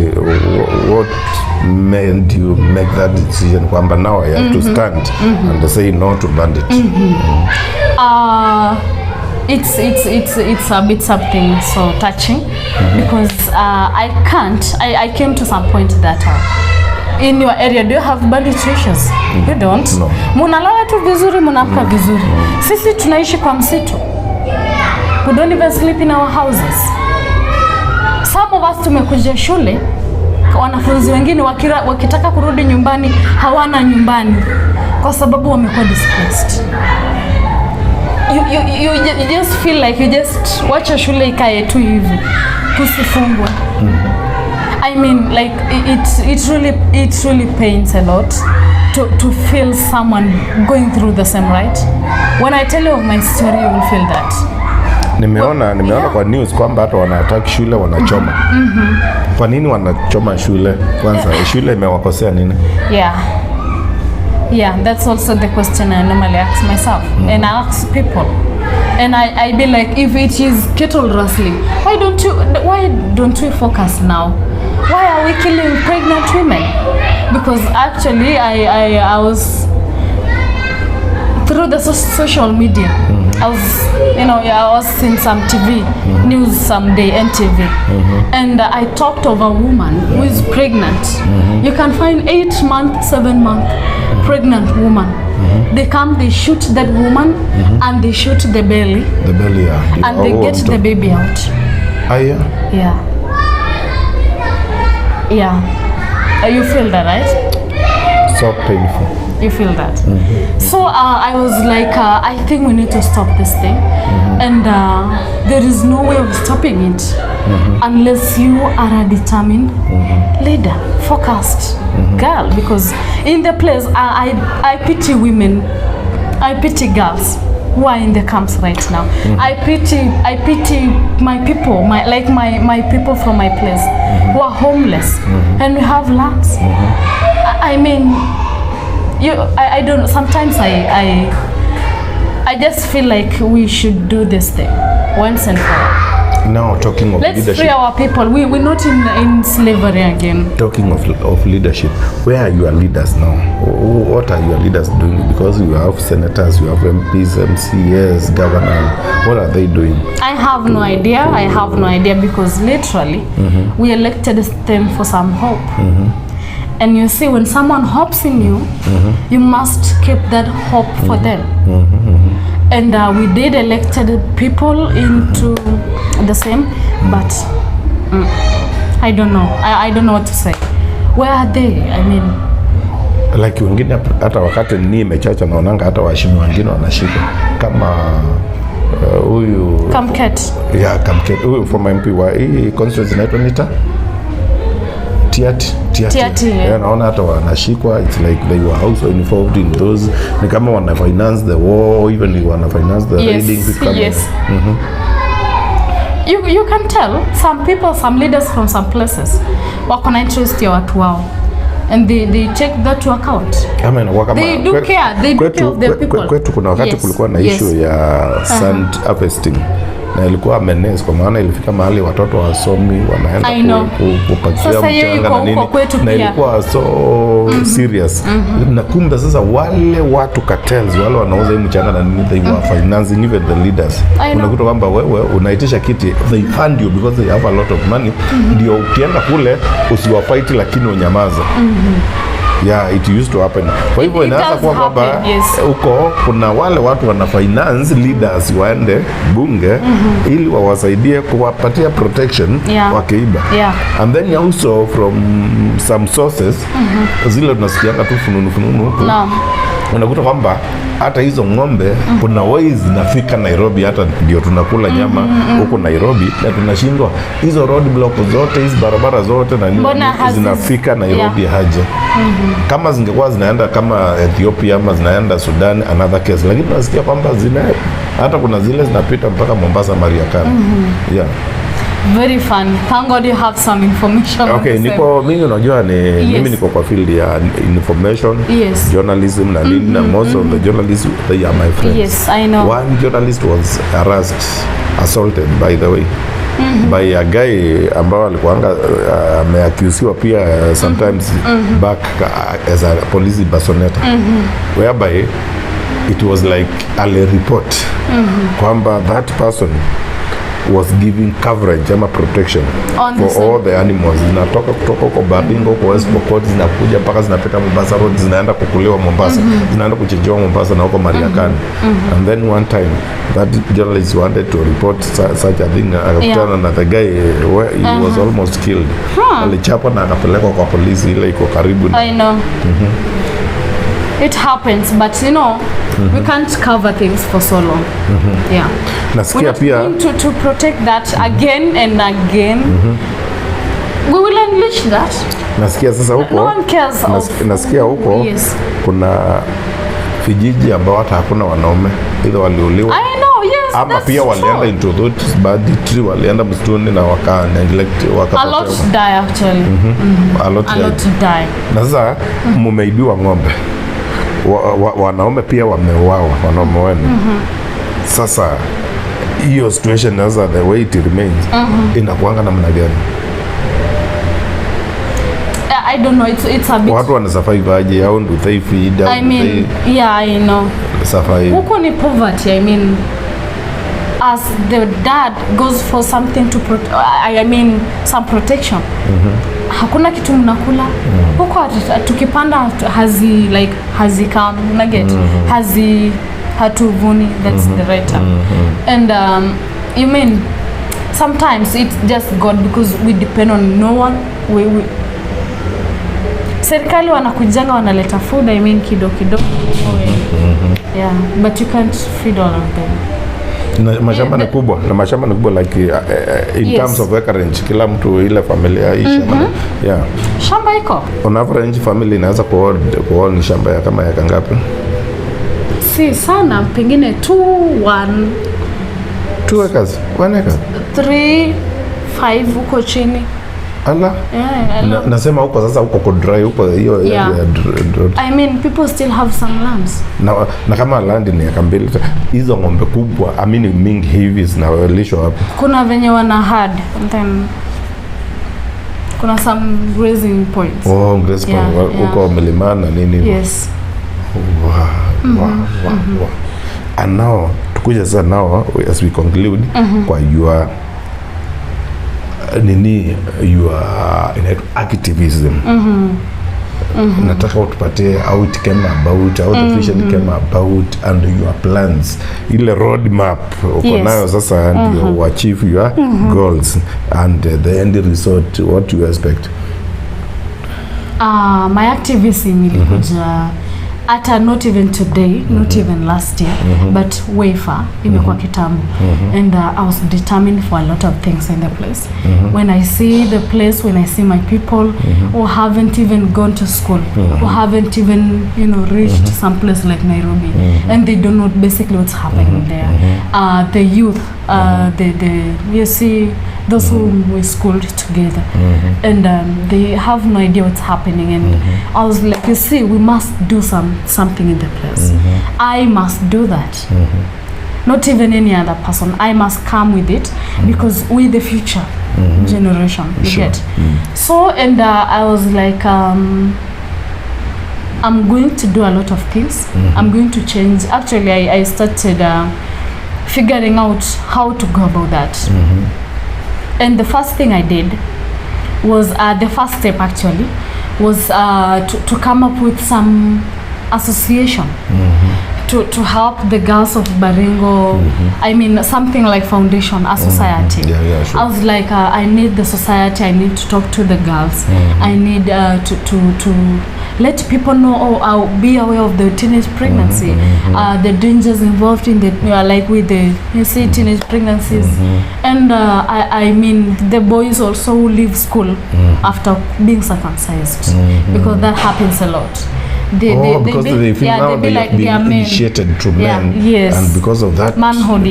[SPEAKER 2] made you make that decision kwamba now I have to stand and say no to banditry? It's a bit something so touching because I came to some point that in your area, do you have banditry issues? You don't. No.
[SPEAKER 1] Munalala tu vizuri, munamka vizuri. Sisi tunaishi kwa msitu. We don't even sleep in our houses. Some of us tumekuja shule, wanafunzi wengine wakitaka kurudi nyumbani hawana nyumbani kwa sababu wamekuwa displaced. You just feel like you just wacha shule ikae tu hivi kusifungwe. I mean, like it really pains a lot to feel someone going through the same, right? When I tell you of my story, you will feel that.
[SPEAKER 2] Nimeona kwa news kwamba hata wanaattack shule, wanachoma. Kwa nini wanachoma shule? Kwanza shule imewakosea nini?
[SPEAKER 1] Yeah, that's also the question I normally ask myself and I ask people. And I be like, if it is cattle rustling, why don't we focus now? Why are we killing pregnant women? Because actually I was through the social media. I was seeing some TV news someday, NTV, and I talked of a woman who is pregnant. You can find 8-month, 7-month pregnant woman. They come, they shoot that woman, and they shoot the belly.
[SPEAKER 2] The belly, yeah.
[SPEAKER 1] And they get the baby out.
[SPEAKER 2] Yeah.
[SPEAKER 1] Yeah. You feel that, right?
[SPEAKER 2] So painful.
[SPEAKER 1] You feel that? So I was like, I think we need to stop this thing. And there is no way of stopping it unless you are a determined leader, focused girl. Because in the place, I pity women, I pity girls. who are in the camps right now. I pity my people, my people from my place who are homeless and we have lands. I mean, I don't know, sometimes I just feel like we should do this thing once and for all.
[SPEAKER 2] Now talking of
[SPEAKER 1] Let's
[SPEAKER 2] leadership.
[SPEAKER 1] free our people. We're not in slavery again.
[SPEAKER 2] Talking of leadership, where are your leaders now? What are your leaders doing? Because you have senators, you have MPs, MCAs, governors. What are they doing? I
[SPEAKER 1] have no idea because literally we elected them for some hope. And you see, when someone hopes in you, you must keep that hope for them. And we did elected people into the same, but I don't know. I don't know what to say. Where are they? I mean,
[SPEAKER 2] like wengine hata wakati ni mechacha naonanga hata waheshimiwa wengine wanashika kama huyu
[SPEAKER 1] Kamket.
[SPEAKER 2] Yeah, Kamket. Huyu former MP wa hii constituency inaitwa nita Tiati. Yeah, naona hata wanashikwa. It's like they were also involved in those. Ni kama wana finance the war, even wana finance the raiding.
[SPEAKER 1] Yes. You can tell some people, some leaders from some places wako na interest ya watu wao. And they take that to account. They do care of their people.
[SPEAKER 2] Kwetu kuna wakati kulikuwa na issue ya sand harvesting. Na ilikuwa menace kwa maana ilifika mahali watoto wasomi wanaenda kupakia mchanga na nini, na ilikuwa so serious. Na kumbe sasa wale watu cartels wale wanauza hii mchanga na nini, they were financing even the leaders. Unakuta kwamba wewe unaitisha kiti, they fund you because they have a lot of money. Ndio ukienda kule usiwafight lakini unyamaza. Yeah, it used to happen. Kwa hivyo inaanza kuwa kwamba huko kuna wale watu wana finance leaders waende bunge ili wawasaidie kuwapatia protection wakiiba. And then also from some sources zile tunasikianga tu fununu huko. Unakuta kwamba hata hizo ng'ombe kuna ways zinafika Nairobi, hata ndio tunakula nyama huko Nairobi na tunashindwa hizo road block zote, hizo barabara zote na nini zinafika Nairobi haja. Kama zingekuwa zinaenda kama Ethiopia ama zinaenda Sudan, another case, lakini tunasikia kwamba hata kuna zile zinapita mpaka Mombasa, Mariakani. Yeah.
[SPEAKER 1] Very fun. Thank God you have some information.
[SPEAKER 2] Okay, mimi unajua mimi niko kwa field ya information, journalism na nini, na most of the journalists they are my friends.
[SPEAKER 1] Yes, I know.
[SPEAKER 2] One journalist was assaulted by the way by a guy ambao alikuanga ameaccused pia sometimes back as a police impersonator, whereby it was like a report kwamba that person was giving coverage ama protection for all the animals. Zinatoka kutoka kwa Baringo kwa West Pokot, zinakuja mpaka zinapita Mombasa Road, zinaenda kukuliwa Mombasa, zinaenda kuchinjiwa Mombasa na huko Mariakani. And then one time that journalist wanted to report such a thing, akakutana na the guy where he was almost killed. Alichapwa na akapelekwa kwa polisi ile iko karibu.
[SPEAKER 1] I know. It happens, but you know, we can't cover things for so long. Yeah.
[SPEAKER 2] Nasikia pia
[SPEAKER 1] to protect that again and again. We will unleash that.
[SPEAKER 2] Nasikia sasa huko.
[SPEAKER 1] No one cares
[SPEAKER 2] nasikia huko kuna vijiji ambao hata hakuna wanaume, either waliuliwa.
[SPEAKER 1] I know, yes.
[SPEAKER 2] Ama pia walienda into those banditry, walienda msituni na waka neglect
[SPEAKER 1] a lot die actually.
[SPEAKER 2] A lot
[SPEAKER 1] die.
[SPEAKER 2] Na sasa mumeibiwa ng'ombe. Wanaume pia wameuawa, wanaume wenu. Sasa hiyo situation sasa the way it remains inakuanga namna gani?
[SPEAKER 1] I don't know, it's a bit.
[SPEAKER 2] Watu wana survive aje? How do they feed?
[SPEAKER 1] I mean, yeah, I know.
[SPEAKER 2] Survive.
[SPEAKER 1] Huko ni poverty. I mean, as the dad goes for something to I mean some protection. Hakuna kitu mnakula. Huko tukipanda hazikam na get hatuvuni, that's the right term. And you mean sometimes it's just God, because we depend on no one. We serikali wanakujanga wanaleta food, I mean kidogo. Yeah, but you can't feed all of them.
[SPEAKER 2] Na mashamba ni kubwa, like in terms of acreage, kila mtu ile familia hii shamba.
[SPEAKER 1] Shamba iko.
[SPEAKER 2] On average family inaweza kuown shamba ya kama ya ngapi?
[SPEAKER 1] si sana, pengine 2
[SPEAKER 2] acres, 1 acre,
[SPEAKER 1] 3 5 huko chini.
[SPEAKER 2] Ala. Yeah, nasema huko sasa huko dry huko hiyo.
[SPEAKER 1] I mean people still have some lands.
[SPEAKER 2] Na kama land ni eka 2, hizo ng'ombe kubwa mingi hivi zinalishwa hapo. Kuna
[SPEAKER 1] venye wana herd and then kuna some grazing points.
[SPEAKER 2] Grazing point huko milimani nini.
[SPEAKER 1] Yes.
[SPEAKER 2] Wow. And now tukuja sasa now as we conclude kwa your your activism. Nataka utupatie how it came about, how the vision came about, and your plans, ile road map uko nayo sasa ndio achieve your goals and the end result, what you expect.
[SPEAKER 1] My activism ilikuja hata not even today, not even last year, but way far, imekuwa kitambo. And I was determined for a lot of things in the place. When I see the place, when I see my people who haven't even gone to school, who haven't even, reached some place like Nairobi, and they don't know basically what's happening there. The youth, you see, those who we schooled together, and they have no idea what's happening. And I was like, you see, we must do something in the place. I must do that. Not even any other person. I must come with it because we're the future generation. You get? So, and I was like, I'm going to do a lot of things. I'm going to change. Actually, I started figuring out how to go about that. And the first thing I did was, the first step actually, was to come up with some association to help the girls of Baringo. I mean, something like foundation, a society. Sure. I was like, I need the society, I need to talk to the girls. I need to let people know, I'll be aware of the teenage pregnancy, the dangers involved in the, like with the, teenage pregnancies. And I mean, the boys also who leave school after being circumcised, because that happens a lot. They feel now they are being initiated to men, and because of that manhood,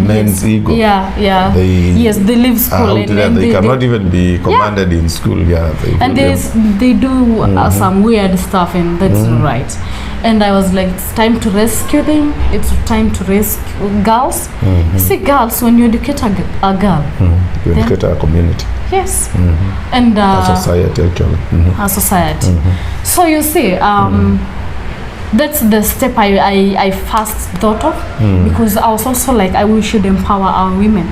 [SPEAKER 1] men's ego, they leave school and they cannot even be commanded in school, and they do some weird stuff, and that's right. And I was like, it's time to rescue them. It's time to rescue girls. You see, girls, when you educate a girl,
[SPEAKER 2] you educate a community.
[SPEAKER 1] Yes. And
[SPEAKER 2] a society actually.
[SPEAKER 1] A society. So you see, that's the step I first thought of, because I was also like, we should empower our women,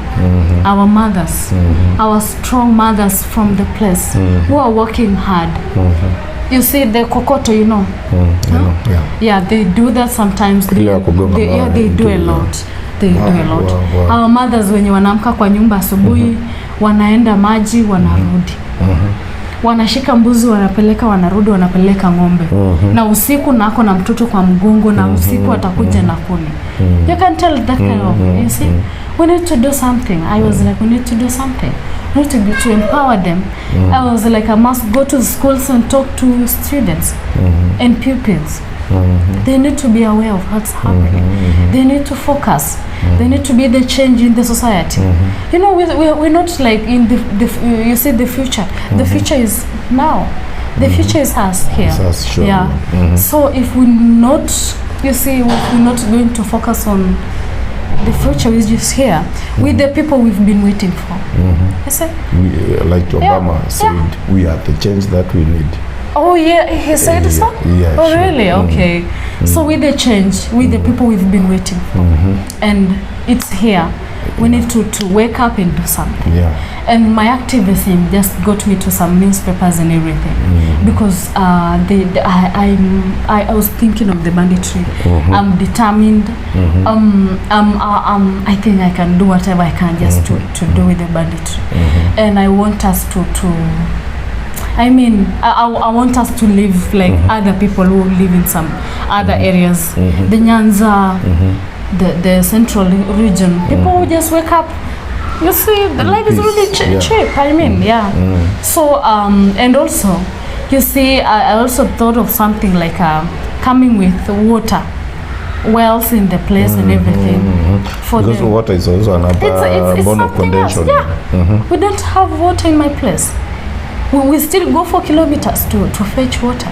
[SPEAKER 1] our mothers, our strong mothers from the place who are working hard. You see the kokoto, they do that sometimes. They do a lot. They do a lot. Wow. Our mothers wenye wanaamka kwa nyumba asubuhi, wanaenda maji, wanarudi. Wanashika mbuzi, wanapeleka, wanarudi, wanapeleka ng'ombe. Na usiku nako na mtoto kwa mgongo, na usiku atakuja na kuni. You can tell that kind of, you see, we need to do something. I was like, we need to do something. We need to empower them. I was like, I must go to schools and talk to students and pupils. They need to be aware of what's happening. They need to focus. They need to be the change in the society. We're not like in the you see the future. The future is now. The future is us here. Us, sure. So if we're not, if we're not going to focus on the future, is just here with the people we've been waiting for. You see?
[SPEAKER 2] Like Obama said, we are the change that we need.
[SPEAKER 1] Oh yeah, he said so?
[SPEAKER 2] Yeah.
[SPEAKER 1] Oh really? Okay. So with the change, with the people we've been waiting for, and it's here. We need to wake up and do something. And my activism just got me to some newspapers and everything, because I was thinking of the banditry. I'm determined. I think I can do whatever I can just to do with the banditry. And I want us to I want us to live like other people who live in some other areas. The Nyanza, the central region. People who just wake up. You see, the life is really cheap. So, and also You see, I also thought of something like coming with water wells in the place and everything.
[SPEAKER 2] Because water is also another bone of contention.
[SPEAKER 1] Yeah. We don't have water in my place. We still go for kilometers to fetch water.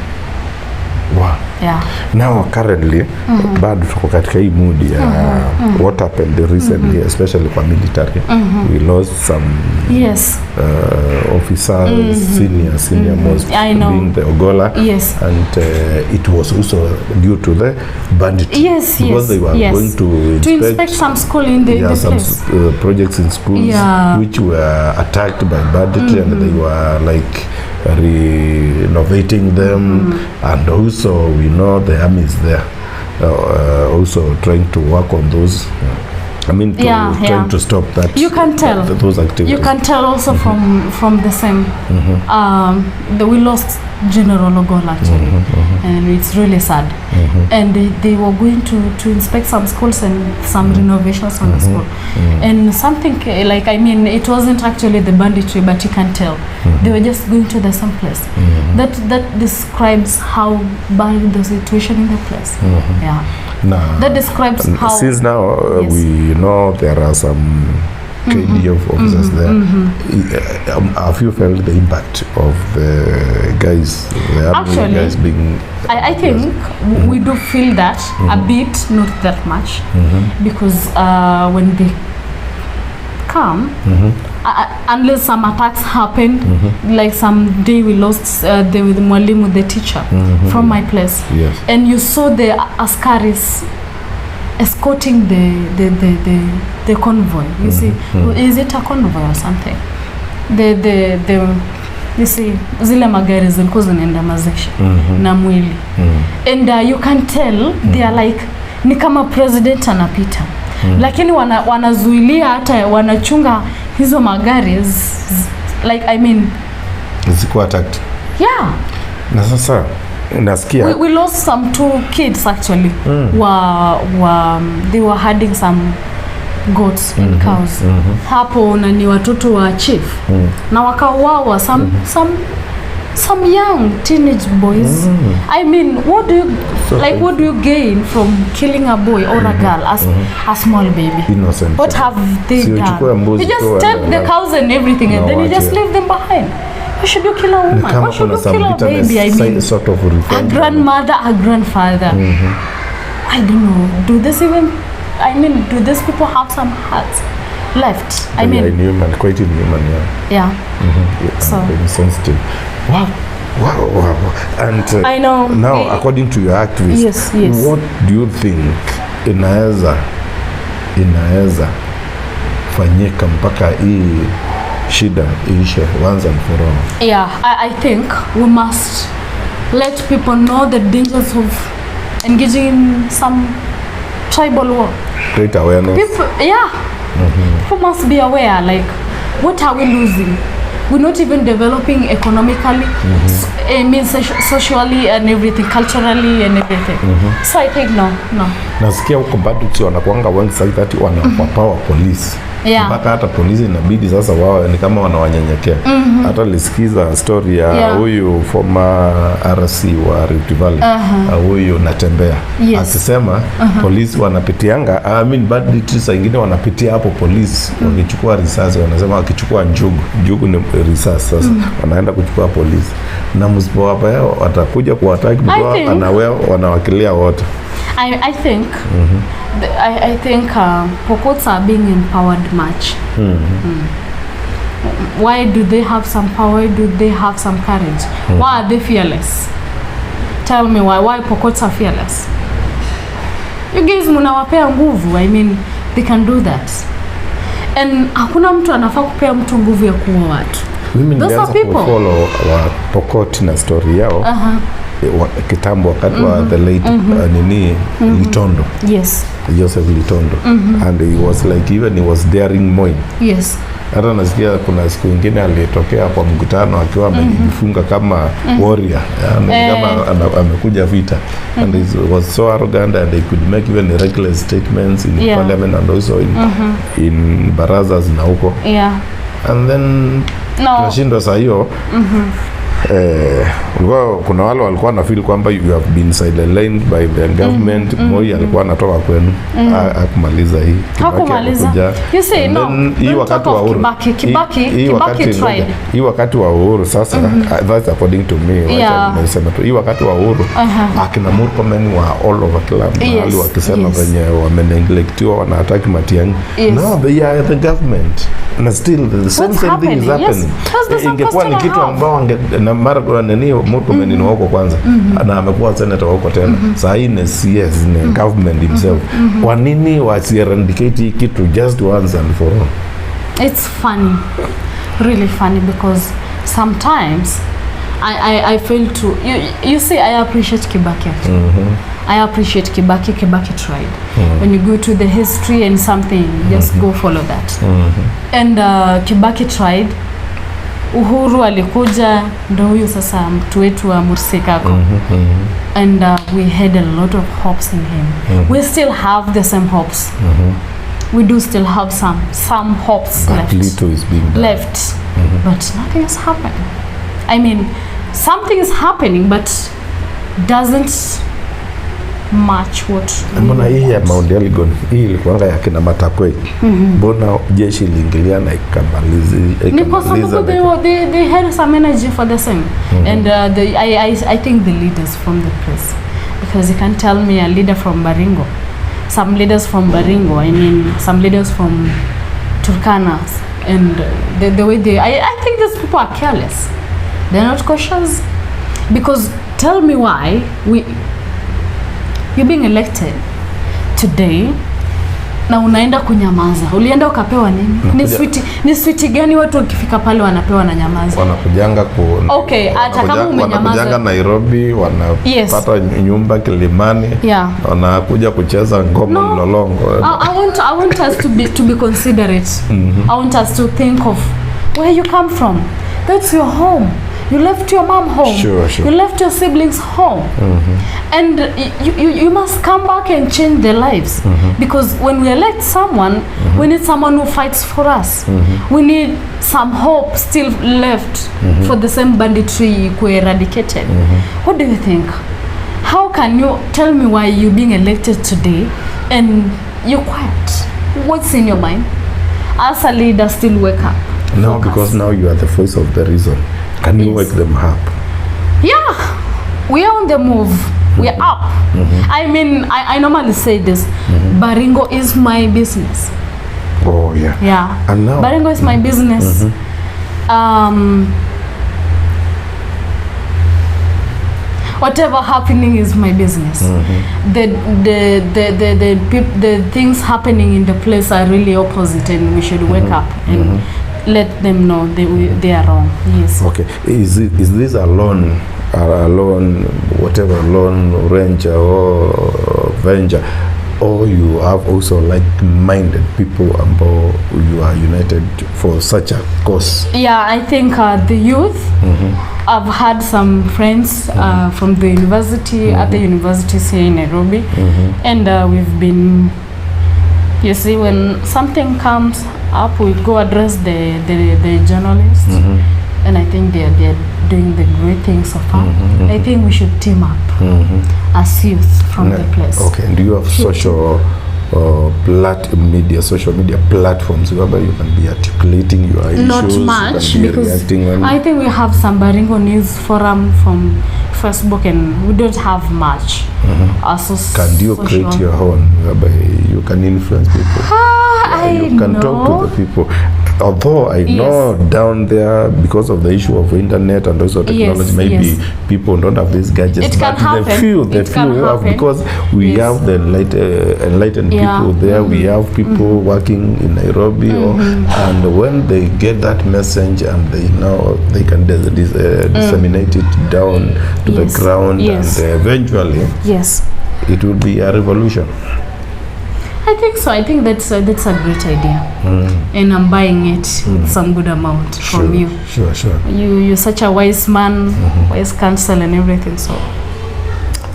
[SPEAKER 2] Wow.
[SPEAKER 1] Yeah.
[SPEAKER 2] Now currently bado tuko katika hii mood ya what happened recently, especially kwa military. We lost some officers, senior most, being the Ogola.
[SPEAKER 1] Yes.
[SPEAKER 2] And it was also due to the banditry.
[SPEAKER 1] Yes,
[SPEAKER 2] because they were going to
[SPEAKER 1] inspect some school in the
[SPEAKER 2] some
[SPEAKER 1] place.
[SPEAKER 2] Projects in schools which were attacked by banditry, and they were like renovating them, and also we know the army is there also trying to work on those trying to stop that.
[SPEAKER 1] You can tell
[SPEAKER 2] those activities.
[SPEAKER 1] You can tell also from the same we lost General Ogola actually, and it's really sad. And they were going to inspect some schools and some renovations on the school, and something like, I mean, it wasn't actually the banditry, but you can tell they were just going to the same place. That describes how bad the situation in the place. That describes how,
[SPEAKER 2] since now we know there are some KDF officers there. Have you felt the impact of the guys, the army guys being...
[SPEAKER 1] I think we do feel that a bit, not that much, because when they come, unless some attacks happened, like some day we lost the mwalimu, the teacher from my place, and you saw the askaris escorting the convoy. You see, is it a convoy or something? You see, zile magari zilikuwa zinaenda mazishi na mwili, and you can tell they are like, ni kama president anapita, lakini wanazuilia hata wanachunga hizo magari, like, I mean,
[SPEAKER 2] ziko attacked.
[SPEAKER 1] Yeah.
[SPEAKER 2] Na sasa nasikia
[SPEAKER 1] we lost some 2 kids actually. They were herding some goats and cows. Hapo na ni watoto wa chief. Na wakauawa some young teenage boys. I mean, what do you gain from killing a boy or a girl as a small baby?
[SPEAKER 2] Innocent.
[SPEAKER 1] What have they done? You just take the cows and everything, and then you just leave them behind. Why should you kill a woman? Why should you kill a baby? I mean,
[SPEAKER 2] sort of
[SPEAKER 1] a grandmother, a grandfather. I don't know. Do these people have some hearts left? I mean,
[SPEAKER 2] inhuman, quite inhuman,
[SPEAKER 1] yeah. So
[SPEAKER 2] very sensitive. Wow. And
[SPEAKER 1] I know.
[SPEAKER 2] Now, according to your activists, what do you think inaweza fanyika mpaka hii shida ishe once and for all?
[SPEAKER 1] Yeah, I think we must let people know the dangers of engaging in some tribal war.
[SPEAKER 2] Great awareness.
[SPEAKER 1] People must be aware, like, what are we losing? We're not even developing economically, I mean, socially and everything, culturally and everything. So I think no.
[SPEAKER 2] Nasikia huko bado tu wanakuanga wengi sasa that wanawapower police. Mpaka hata polisi inabidi sasa wao ni kama wanawanyenyekea. Hata nilisikiza story ya huyu former RC wa Rift Valley, huyu Natembea, akisema polisi wanapitianga, I mean banditry saa ingine wanapitia hapo polisi wakichukua risasi, wanasema wakichukua njugu ni risasi, sasa wanaenda kuchukua polisi, na msipowapa yao watakuja kuwataki mtu anawewa wanawakilia wote.
[SPEAKER 1] I think I think Pokots are being empowered much. Why do they have some power? Do they have some courage? Why are they fearless? Tell me why Pokots are fearless. You guys mnawapea nguvu. I mean, they can do that. And hakuna mtu anafaa kupea mtu nguvu ya kuua watu.
[SPEAKER 2] Those are people. Follow Pokot na story yao. Kitambo wakati wa the late Litondo.
[SPEAKER 1] Yes.
[SPEAKER 2] Joseph Litondo. And he was like, even he was daring Moi.
[SPEAKER 1] Yes.
[SPEAKER 2] Hata nasikia kuna siku nyingine alitokea kwa mkutano akiwa amejifunga kama warrior, kama amekuja vita, and he was so arrogant and he could make even reckless statements in parliament and also in barazas na huko. And then tunashindwa saa hiyo kuna wale walikuwa na feel kwamba you have been sidelined by the government. Moi alikuwa anatoka kwenu hakumaliza hii.
[SPEAKER 1] Hakumaliza. You say no.
[SPEAKER 2] Hii wakati wa Uhuru. Hii wakati wa Uhuru sasa, that's according to me. Nasema tu hii wakati wa Uhuru akina Murkomen wa all over club wale wakisema venye wameneglectiwa wanataki Matiang'i. Now they are the government. And still the same thing is happening. Ingekuwa ni kitu ambao na mara kwa nini Murkomen ni wako kwanza na amekuwa senator wako tena. Sasa hii ni CS ni government himself. Kwa nini wasi-eradicate kitu just once and for all?
[SPEAKER 1] It's funny. Really funny because sometimes I feel to you say I appreciate Kibaki actually. I appreciate Kibaki tried. When you go to the history and something, just go follow that. And Kibaki tried. Uhuru alikuja ndo huyu sasa mtu wetu wa Mursikako. And we had a lot of hopes in him. We still have the same hopes. We do still have some hopes
[SPEAKER 2] but little is being done.
[SPEAKER 1] Left. But nothing is happening. I mean, something is happening but doesn't match what
[SPEAKER 2] mbona hii ya Mount Elgon hii ilikuwa ya kina Matakwe. Mbona jeshi liingilia na
[SPEAKER 1] ikamaliza? They had some energy for the same. And I think the leaders from the place, because you can't tell me a leader from Baringo, some leaders from Baringo, I mean some leaders from Turkana, and the way I think these people are careless. They're not cautious. Because tell me why you're being elected today na unaenda kunyamaza. Ulienda ukapewa nini? Ni sweet gani watu wakifika pale wanapewa na nyamaza?
[SPEAKER 2] Wanakujanga
[SPEAKER 1] okay, hata kama umenyamaza.
[SPEAKER 2] Wanakujanga Nairobi, wanapata nyumba Kilimani. Wanakuja kucheza ngoma Mlolongo.
[SPEAKER 1] I want us to be considerate. I want us to think of where you come from. That's your home. You left your mom home.
[SPEAKER 2] Sure.
[SPEAKER 1] You left your siblings home. And you must come back and change their lives. Because when we elect someone, we need someone who fights for us. We need some hope still left for the same banditry to eradicated. What do you think? How can you tell me why you're being elected today and you're quiet? What's in your mind? As a leader, still wake up.
[SPEAKER 2] No, because now you are the voice of the reason. Can you wake them up?
[SPEAKER 1] Yeah, we are on the move. We are up. I mean, I normally say this. Baringo is my business.
[SPEAKER 2] Oh, yeah.
[SPEAKER 1] Yeah.
[SPEAKER 2] And now?
[SPEAKER 1] Baringo is my business. Whatever happening is my business. The things happening in the place are really opposite, and we should wake up and let them know they are wrong. Yes.
[SPEAKER 2] Okay. Is this a loan, whatever loan, ranger or venture, or you have also like-minded people ambao you are united for such a cause?
[SPEAKER 1] Yeah, I think the youth. I've had some friends from the university, at the universities here in Nairobi, and we've been. You see, when something comes up, we go address the journalists, and I think they're doing the great things so far. I think we should team up as youth from the place.
[SPEAKER 2] Okay, and do you have social media platforms where you can be articulating your issues?
[SPEAKER 1] Not much, because I think we have some Baringo News Forum from Facebook, and we don't have much.
[SPEAKER 2] Can you create your own whereby you can influence people? You can talk to the people. Although I know down there, because of the issue of internet and also technology, maybe people don't have these gadgets.
[SPEAKER 1] It can happen.
[SPEAKER 2] The few who have, because we have the enlightened people there. We have people working in Nairobi, and when they get that message and they know they can disseminate it down to the ground, and eventually it will be a revolution.
[SPEAKER 1] I think so. I think that's a great idea, and I'm buying it with some good amount from you.
[SPEAKER 2] Sure.
[SPEAKER 1] You're such a wise man, wise counsel and everything. So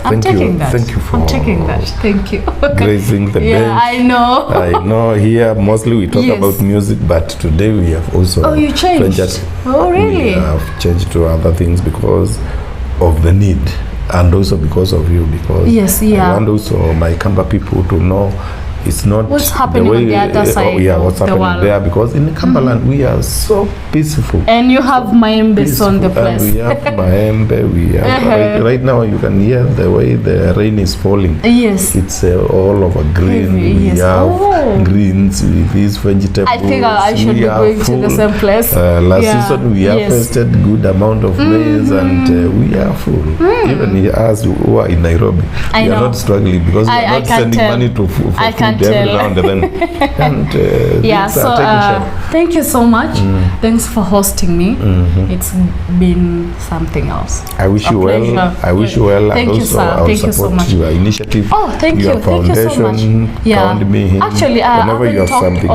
[SPEAKER 1] I'm taking that.
[SPEAKER 2] Thank you for
[SPEAKER 1] I'm taking that. Thank you.
[SPEAKER 2] Grazing the bench.
[SPEAKER 1] Yeah, I know.
[SPEAKER 2] I know here mostly we talk about music, but today we have also
[SPEAKER 1] you changed. Oh, really?
[SPEAKER 2] We have changed to other things because of the need and also because of you, because I want also my Kamba people to know it's not
[SPEAKER 1] what's happening on the other side.
[SPEAKER 2] What's happening there, because in Kambaland we are so peaceful.
[SPEAKER 1] And you have maembes on the place.
[SPEAKER 2] And we have maembe. We have right now you can hear the way the rain is falling.
[SPEAKER 1] Yes.
[SPEAKER 2] It's all over green. We have greens with these vegetables.
[SPEAKER 1] I think I should be going to the same place.
[SPEAKER 2] Last season we harvested good amount of maize and we are full. Even us who are in Nairobi, we are not struggling because we are not sending money to food. Around and
[SPEAKER 1] thank you so much. Thanks for hosting me. It's been something else.
[SPEAKER 2] I wish you well. I wish you well.
[SPEAKER 1] Thank you, sir. Thank you so much.
[SPEAKER 2] Your initiative.
[SPEAKER 1] Oh, thank you. Thank you so much.
[SPEAKER 2] Found me
[SPEAKER 1] actually,
[SPEAKER 2] whenever you have something.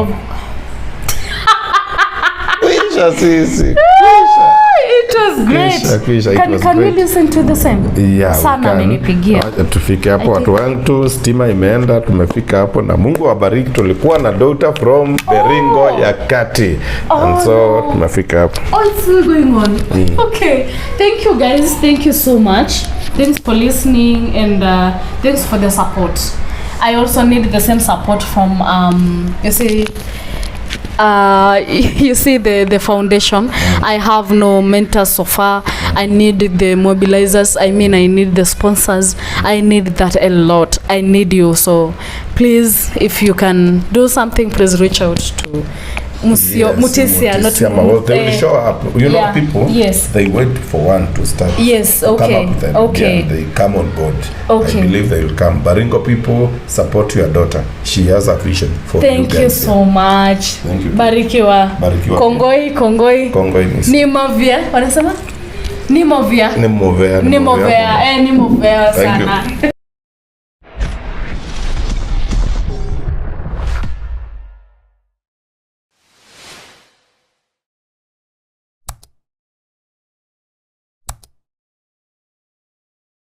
[SPEAKER 1] It was great. Can we listen to the same?
[SPEAKER 2] Yeah,
[SPEAKER 1] sana amenipigia.
[SPEAKER 2] Tufike hapo watu wangu, stima imeenda, tumefika hapo na Mungu awabariki. Tulikuwa na daughter from Baringo ya Kati. And so tumefika hapo.
[SPEAKER 1] Oh, it's still going on. Okay. Thank you guys. Thank you so much. Thanks for listening and thanks for the support. I also need the same support from you see the foundation. I have no mentors so far. I need the mobilizers. I need the sponsors. I need that a lot. I need you. So please, if you can do something, please reach out to Mutisia, not
[SPEAKER 2] well, they will show up. You know, people.
[SPEAKER 1] Yes.
[SPEAKER 2] They wait for one to start.
[SPEAKER 1] Yes.
[SPEAKER 2] To come up with an idea, they come on board.
[SPEAKER 1] Okay.
[SPEAKER 2] I believe they will come. Baringo people, support your daughter. She has a vision for you guys.
[SPEAKER 1] Thank you so much.
[SPEAKER 2] Thank you.
[SPEAKER 1] Barikiwa. Kongoi.
[SPEAKER 2] Kongoi.
[SPEAKER 1] Nimovia. Wanasema? Nimovia.
[SPEAKER 2] Nimovea sana.